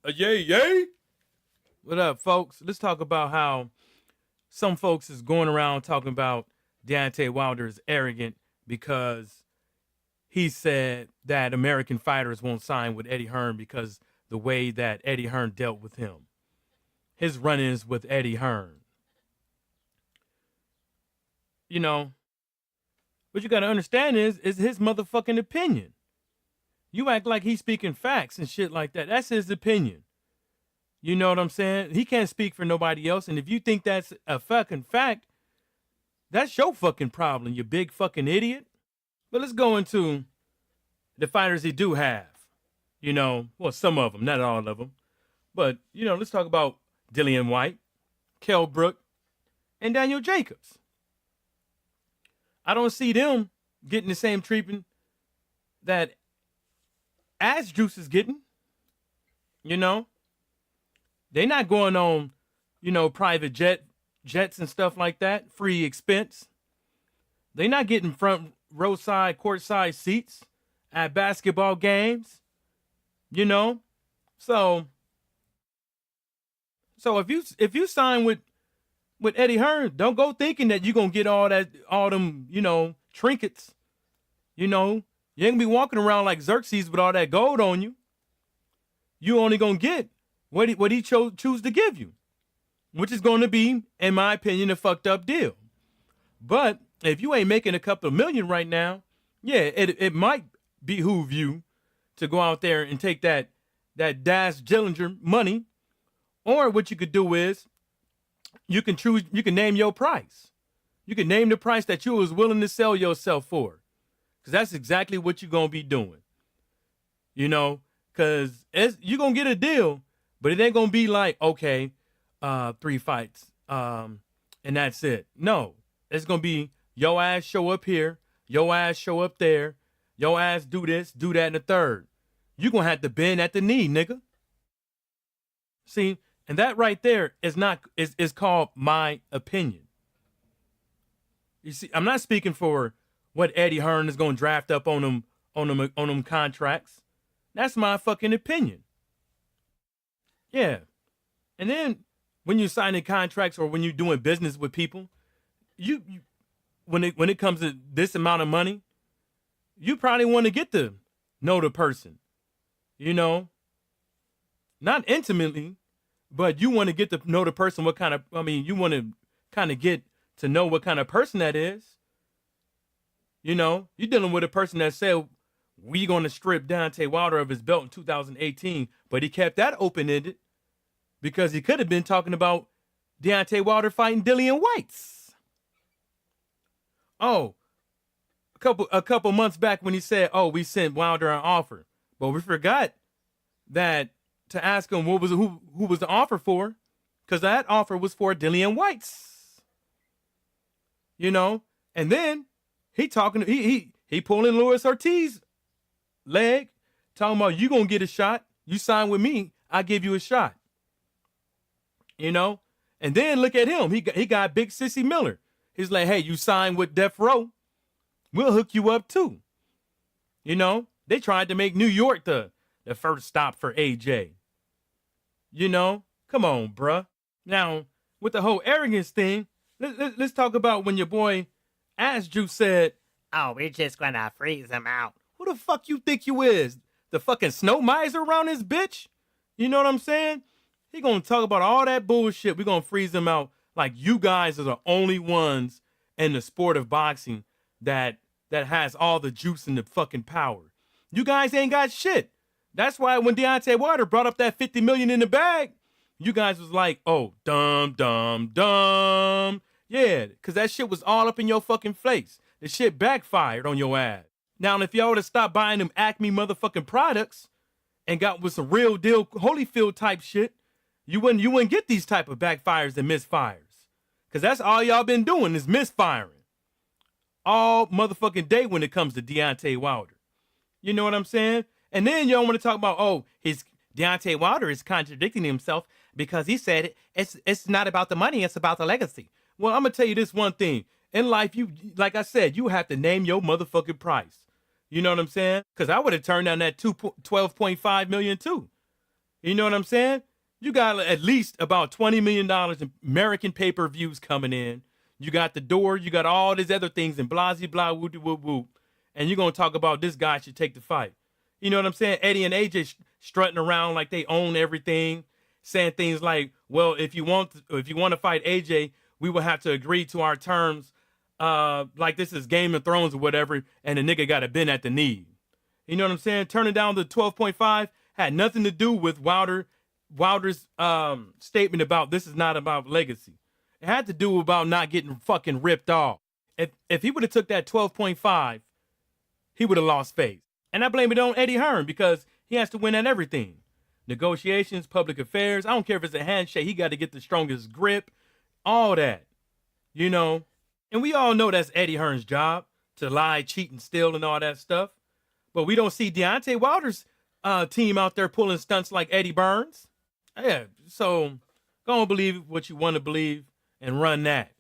Yay, yay. What up, folks? Let's talk about how some folks is going around talking about Deontay Wilder is arrogant because he said that American fighters won't sign with Eddie Hearn because the way that Eddie Hearn dealt with him. His run-ins with Eddie Hearn. You know, what you got to understand is his motherfucking opinion. You act like he's speaking facts and shit like that. That's his opinion. You know what I'm saying? He can't speak for nobody else. And if you think that's a fucking fact, that's your fucking problem, you big fucking idiot. But let's go into the fighters he do have. You know, well, some of them, not all of them. But, you know, let's talk about Dillian White, Kell Brook, and Daniel Jacobs. I don't see them getting the same treatment that Ass Juice is getting. You know? They're not going on, you know, private jets and stuff like that, free expense. They're not getting front row side, courtside seats at basketball games, you know. So if you sign with Eddie Hearn, don't go thinking that you're gonna get all them, you know, trinkets. You know, you ain't gonna be walking around like Xerxes with all that gold on you. You only gonna get what he choose to give you, which is going to be, in my opinion, a fucked up deal. But if you ain't making a couple of million right now, yeah, it might behoove you to go out there and take that Dash Dillinger money. Or what you could do is you can name your price. You can name the price that you was willing to sell yourself for. Because that's exactly what you're going to be doing. You know, because you're going to get a deal. But it ain't going to be like, okay, 3 fights, and that's it. No, it's going to be your ass show up here, your ass show up there, your ass do this, do that in the third. You're going to have to bend at the knee, nigga. See, and that right there is called my opinion. You see, I'm not speaking for what Eddie Hearn is going to draft up on them contracts. That's my fucking opinion. Yeah. And then when you're signing contracts or when you're doing business with people, you when it comes to this amount of money, you probably want to get to know the person. You know? Not intimately, but you want to get to know the person, you want to kind of get to know what kind of person that is. You know, you're dealing with a person that said, we going to strip Deontay Wilder of his belt in 2018, but he kept that open-ended because he could have been talking about Deontay Wilder fighting Dillian Whites. Oh, a couple months back when he said, oh, we sent Wilder an offer, but we forgot that to ask him who was the offer for, because that offer was for Dillian Whites. You know, and then he pulling Luis Ortiz leg, talking about you gonna get a shot. You sign with me, I give you a shot. You know, and then look at him. He got Big Sissy Miller. He's like, hey, you sign with Death Row, we'll hook you up too. You know, they tried to make New York the first stop for AJ. You know, come on, bruh. Now, with the whole arrogance thing, let's talk about when your boy Ass Juice said, oh, we're just gonna freeze him out. Who the fuck you think you is? The fucking snow miser around this bitch? You know what I'm saying? He gonna talk about all that bullshit. We're gonna freeze him out like you guys are the only ones in the sport of boxing that has all the juice and the fucking power. You guys ain't got shit. That's why when Deontay Wilder brought up that $50 million in the bag, you guys was like, oh, dumb. Yeah, because that shit was all up in your fucking face. The shit backfired on your ass. Now, if y'all would have stopped buying them Acme motherfucking products and got with some real deal Holyfield type shit, you wouldn't get these type of backfires and misfires. Because that's all y'all been doing is misfiring. All motherfucking day when it comes to Deontay Wilder. You know what I'm saying? And then y'all want to talk about, oh, Deontay Wilder is contradicting himself because he said it's not about the money, it's about the legacy. Well, I'm going to tell you this one thing. In life, like I said, you have to name your motherfucking price. You know what I'm saying? Because I would have turned down that $12.5 million too. You know what I'm saying? You got at least about $20 million in American pay-per-views coming in. You got the door, you got all these other things and blah, blah, whoop, whoop, whoop. And you're going to talk about this guy should take the fight. You know what I'm saying? Eddie and AJ strutting around like they own everything, saying things like, well, if you want to fight AJ, we will have to agree to our terms like this is Game of Thrones or whatever, and the nigga got to bend at the knee. You know what I'm saying? Turning down the 12.5 had nothing to do with Wilder's statement about this is not about legacy. It had to do about not getting fucking ripped off. If he would have took that 12.5, he would have lost face. And I blame it on Eddie Hearn because he has to win at everything. Negotiations, public affairs. I don't care if it's a handshake. He got to get the strongest grip. All that. You know? And we all know that's Eddie Hearn's job, to lie, cheat, and steal and all that stuff. But we don't see Deontay Wilder's team out there pulling stunts like Eddie Burns. Yeah, so go and believe what you want to believe and run that.